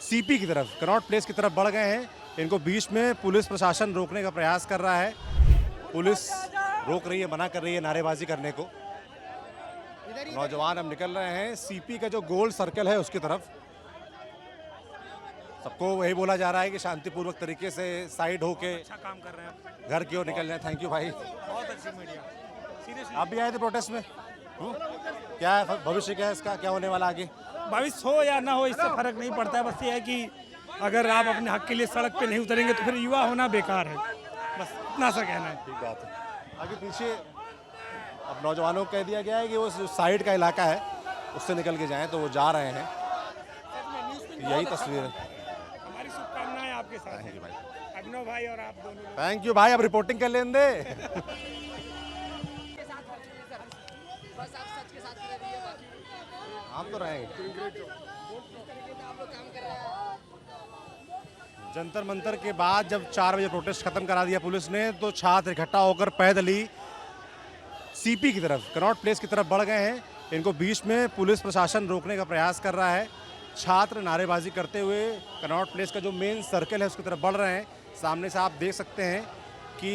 CP की तरफ, Connaught place की तरफ बढ़ गए हैं। इनको बीच में पुलिस प्रशासन रोकने का प्रयास कर रहा है। पुलिस रोक रही है, मना कर रही है नारेबाजी करने को। नौजवान अब निकल रहे हैं सीपी का जो गोल सर्कल है उसकी तरफ। सबको वही बोला जा रहा है कि शांतिपूर्वक तरीके से साइड होके अच्छा काम कर रहे हैं, घर की ओर निकल जाए। थैंक यू भाई। बहुत अच्छी मीडिया। सीरियसली आप भी आए थे प्रोटेस्ट में? क्या है भविष्य, क्या है इसका, क्या होने वाला आगे? भविष्य हो या ना हो इससे फर्क नहीं पड़ता है। बस ये है कि अगर आप अपने हक के लिए सड़क पे नहीं उतरेंगे तो फिर युवा होना बेकार है। बस इतना सा कहना है। ठीक बात है। आगे पीछे अब नौजवानों को कह दिया गया है कि वो साइड का इलाका है उससे निकल के जाएं, तो वो जा रहे हैं। यही तस्वीर है। हमारी शुभकामनाएं आपके साथ हैं भाई, अभिनव भाई और आप दोनों। थैंक यू भाई। अब रिपोर्टिंग कर लेने दे। हम तो रहेंगे। जंतर मंतर के बाद जब 4 बजे प्रोटेस्ट खत्म करा दिया पुलिस ने, तो छात्र इकट्ठा होकर पैदल ही सीपी की तरफ, कनॉट प्लेस की तरफ बढ़ गए हैं। इनको बीच में पुलिस प्रशासन रोकने का प्रयास कर रहा है। छात्र नारेबाजी करते हुए कनॉट प्लेस का जो मेन सर्कल है उसकी तरफ बढ़ रहे हैं। सामने से आप देख सकते हैं कि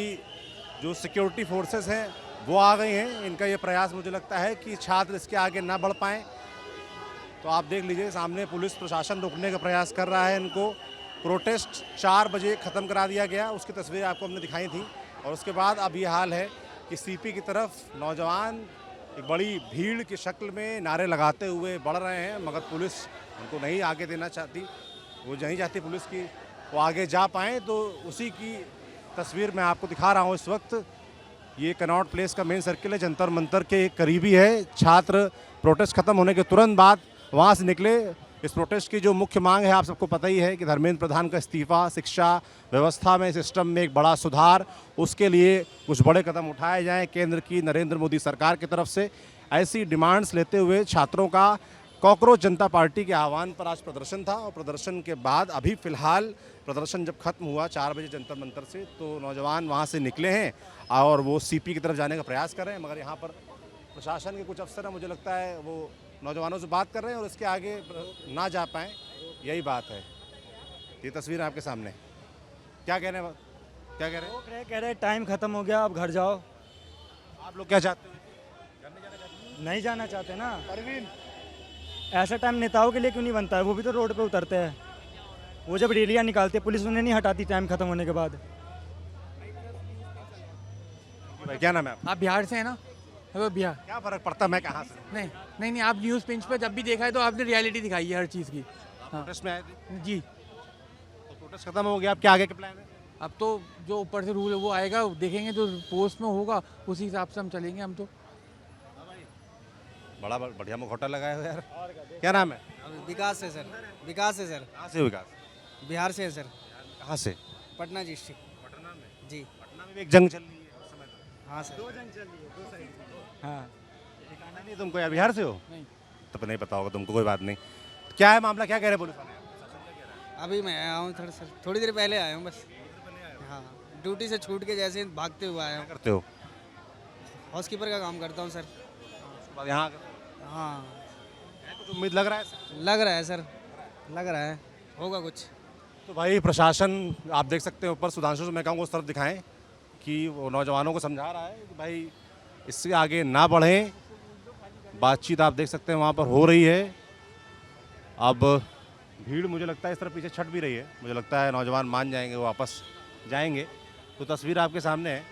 जो सिक्योरिटी फोर्सेस हैं वो आ गई हैं। इनका ये प्रयास मुझे लगता है कि छात्र इसके आगे ना बढ़ पाएँ। तो आप देख लीजिए, सामने पुलिस प्रशासन रोकने का प्रयास कर रहा है इनको। प्रोटेस्ट 4 बजे ख़त्म करा दिया गया, उसकी तस्वीरें आपको हमने दिखाई थी। और उसके बाद अब ये हाल है कि सीपी की तरफ नौजवान एक बड़ी भीड़ की शक्ल में नारे लगाते हुए बढ़ रहे हैं, मगर पुलिस उनको नहीं आगे देना चाहती। वो नहीं चाहती पुलिस की वो आगे जा पाएँ। तो उसी की तस्वीर मैं आपको दिखा रहा हूँ इस वक्त। ये कनॉट प्लेस का मेन सर्किल है, जंतर मंतर के करीबी है। छात्र प्रोटेस्ट खत्म होने के तुरंत बाद वहाँ से निकले। इस प्रोटेस्ट की जो मुख्य मांग है आप सबको पता ही है कि धर्मेंद्र प्रधान का इस्तीफा, शिक्षा व्यवस्था में, सिस्टम में एक बड़ा सुधार, उसके लिए कुछ बड़े कदम उठाए जाएं केंद्र की नरेंद्र मोदी सरकार की तरफ से। ऐसी डिमांड्स लेते हुए छात्रों का कॉकरोच जनता पार्टी के आह्वान पर आज प्रदर्शन था। और प्रदर्शन के बाद अभी फ़िलहाल प्रदर्शन जब खत्म हुआ 4 बजे जंतर मंतर से, तो नौजवान वहाँ से निकले हैं और वो सीपी की तरफ जाने का प्रयास कर रहे हैं। मगर यहाँ पर प्रशासन के कुछ अफसर हैं, मुझे लगता है वो नौजवानों से बात कर रहे हैं और इसके आगे ना जा पाएँ, यही बात है। ये तस्वीर आपके सामने। क्या कह रहे हैं, क्या कह रहे हैं? कह रहे टाइम खत्म हो गया, अब घर जाओ। आप लोग क्या चाहते हो? नहीं जाना चाहते ना। ऐसा टाइम नेताओं के लिए क्यों नहीं बनता है? वो भी तो रोड पे उतरते हैं। वो जब रैलियां निकालते हैं पुलिस उन्हें नहीं हटाती टाइम खत्म होने के बाद। भाई क्या नाम है आपका? आप बिहार से हैं ना? वो बिहार। क्या फ़र्क पड़ता है मैं कहाँ से? नहीं नहीं नहीं, आप न्यूज़ पिंच पर जब भी देखा है तो आपने रियलिटी दिखाई है हर चीज़ की। प्रोटेस्ट में आए थे, जी। तो प्रोटेस्ट खत्म हो गया, अब क्या आगे के प्लान है? अब तो जो ऊपर से रूल है वो आएगा, देखेंगे जो पोस्ट में होगा उसी हिसाब से हम चलेंगे। हम तो बड़ा बढ़िया मुखौटा लगाए हो यार। क्या नाम है? विकास है सर। विकास है सर। कहाँ से हो विकास? बिहार से है सर। कहाँ से? पटना डिस्ट्रिक्ट। पटना में? जी। पटना में भी एक जंग चल रही है उस समय तो। हाँ सर। हाँ, दिखाना नहीं तुमको यार, बिहार से हो? नहीं। तो नहीं पता होगा तुमको, कोई बात नहीं। क्या है मामला, क्या कह रहे हैं पुलिस वाले? अभी मैं आया हूँ थोड़ा सर, थोड़ी देर पहले आया हूँ बस। हाँ, ड्यूटी से छूट के जैसे भागते हुए आया क्या हूँ। करते हो? हाउसकीपर का काम करता हूँ सर। उसके बाद यहाँ हाँ, कुछ उम्मीद लग रहा है? लग रहा है सर, लग रहा है होगा कुछ। तो भाई प्रशासन आप देख सकते हैं ऊपर, सुधांशु से मैं कहूँगा उस तरफ दिखाएं कि वो नौजवानों को समझा रहा है कि भाई इससे आगे ना बढ़ें। बातचीत आप देख सकते हैं वहाँ पर हो रही है। अब भीड़ मुझे लगता है इस तरफ पीछे छट भी रही है। मुझे लगता है नौजवान मान जाएंगे, वो वापस जाएंगे। तो तस्वीर आपके सामने है,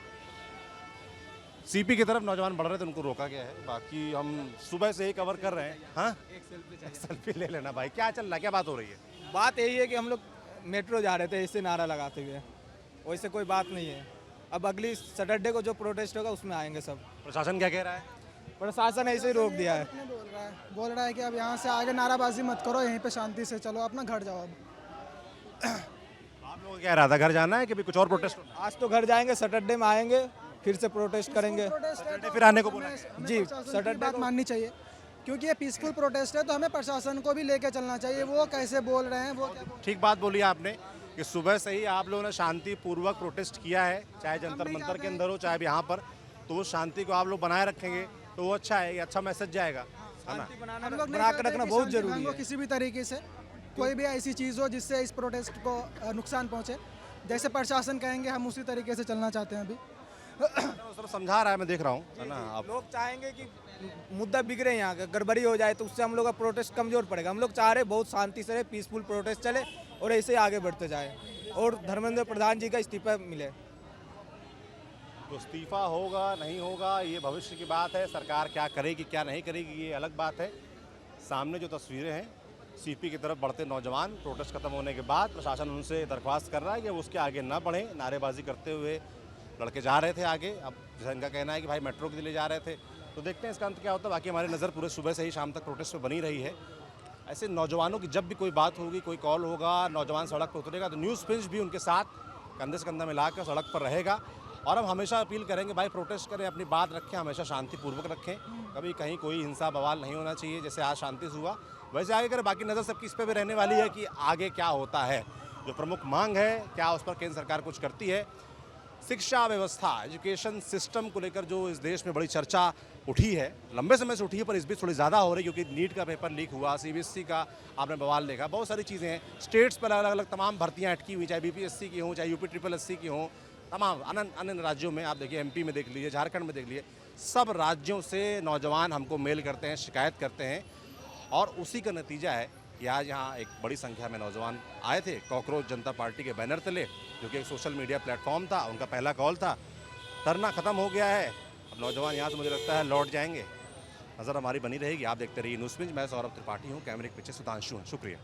सीपी की तरफ नौजवान बढ़ रहे थे, उनको रोका गया है। बाकी हम सुबह से ही कवर कर रहे हैं। हाँ, एक सेल्फी ले लेना भाई। क्या चल रहा है, क्या बात हो रही है? बात यही है कि हम लोग मेट्रो जा रहे थे इससे नारा लगाते हुए, वैसे कोई बात नहीं है। अब अगली सैटरडे को जो प्रोटेस्ट होगा उसमें आएंगे सब। प्रशासन क्या कह रहा है? प्रशासन ऐसे ही रोक दिया है। बोल रहा है कि अब यहाँ से आगे नाराबाजी मत करो, यहीं पे शांति से चलो, अपना घर जाओ। अब आप लोगों को क्या इरादा, घर जाना है कि भी कुछ और प्रोटेस्ट होना है? आज तो घर जाएंगे, सैटरडे में आएंगे फिर से प्रोटेस्ट करेंगे। सैटरडे फिर आने को बोला है। जी, सैटरडे बात माननी चाहिए, क्योंकि ये पीसफुल प्रोटेस्ट है, तो हमें प्रशासन को भी लेके चलना चाहिए। वो कैसे बोल रहे हैं, वो क्या ठीक बात बोली आपने कि सुबह से ही आप लोगों ने शांतिपूर्वक प्रोटेस्ट किया है, चाहे जंतर मंतर के अंदर हो चाहे यहाँ पर। तो उस शांति को आप लोग बनाए रखेंगे तो वो अच्छा है, ये अच्छा मैसेज जाएगा, है ना? हम लोग बना के रखना बहुत जरूरी है। किसी भी तरीके से कोई भी ऐसी चीज़ हो जिससे इस प्रोटेस्ट को नुकसान पहुंचे, जैसे प्रशासन कहेंगे हम उसी तरीके से चलना चाहते हैं अभी। उस तरफ समझा रहा है, मैं देख रहा हूँ, है ना। आप लोग चाहेंगे कि मुद्दा बिगड़े यहाँ का, गड़बड़ी हो जाए तो उससे हम लोग का प्रोटेस्ट कमजोर पड़ेगा। हम लोग चाह रहे बहुत शांति से रहे, पीसफुल प्रोटेस्ट चले और ऐसे ही आगे बढ़ते जाए और धर्मेंद्र प्रधान जी का इस्तीफा मिले। तो इस्तीफा होगा नहीं होगा ये भविष्य की बात है, सरकार क्या करेगी क्या नहीं करेगी ये अलग बात है। सामने जो तस्वीरें हैं, सीपी की तरफ बढ़ते नौजवान, प्रोटेस्ट खत्म होने के बाद प्रशासन उनसे दरख्वास्त कर रहा है कि वो उसके आगे ना बढ़ें। नारेबाजी करते हुए लड़के जा रहे थे आगे, अब जैसा इनका कहना है कि भाई मेट्रो के लिए जा रहे थे। तो देखते हैं इसका अंत क्या होता है। बाकी हमारी नज़र पूरे सुबह से ही शाम तक प्रोटेस्ट पे बनी रही है। ऐसे नौजवानों की जब भी कोई बात होगी, कोई कॉल होगा, नौजवान सड़क पर उतरेगा तो न्यूज़ पिंच भी उनके साथ कंधे से कंधा मिलाकर सड़क पर रहेगा। और हम हमेशा अपील करेंगे भाई प्रोटेस्ट करें, अपनी बात रखें, हमेशा शांतिपूर्वक रखें, कभी कहीं कोई हिंसा बवाल नहीं होना चाहिए। जैसे आज शांति से हुआ वैसे आगे करें। बाकी नज़र सबकी इस पर भी रहने वाली है कि आगे क्या होता है। जो प्रमुख मांग है क्या उस पर केंद्र सरकार कुछ करती है। शिक्षा व्यवस्था, एजुकेशन सिस्टम को लेकर जो इस देश में बड़ी चर्चा उठी है, लंबे समय से उठी है, पर इस बीच थोड़ी ज़्यादा हो रही है क्योंकि नीट का पेपर लीक हुआ, सीबीएसई का आपने बवाल देखा, बहुत सारी चीज़ें हैं। स्टेट्स पर अलग अलग तमाम भर्तियाँ अटकी हुई, चाहे बीपीएससी की हों, चाहे यूपी ट्रिपल एससी की हों, तमाम अन्य राज्यों में आप देखिए, एमपी में देख लीजिए, झारखंड में देख लीजिए, सब राज्यों से नौजवान हमको मेल करते हैं, शिकायत करते हैं। और उसी का नतीजा है कि आज यहाँ एक बड़ी संख्या में नौजवान आए थे कॉकरोच जनता पार्टी के बैनर तले, जो कि एक सोशल मीडिया प्लेटफॉर्म था, उनका पहला कॉल था। धरना खत्म हो गया है, अब नौजवान यहाँ से मुझे लगता है लौट जाएंगे। नज़र हमारी बनी रहेगी, आप देखते रहिए न्यूज़ पिंच। मैं सौरभ त्रिपाठी हूँ, कैमरे के पीछे सुधांशु हैं। शुक्रिया।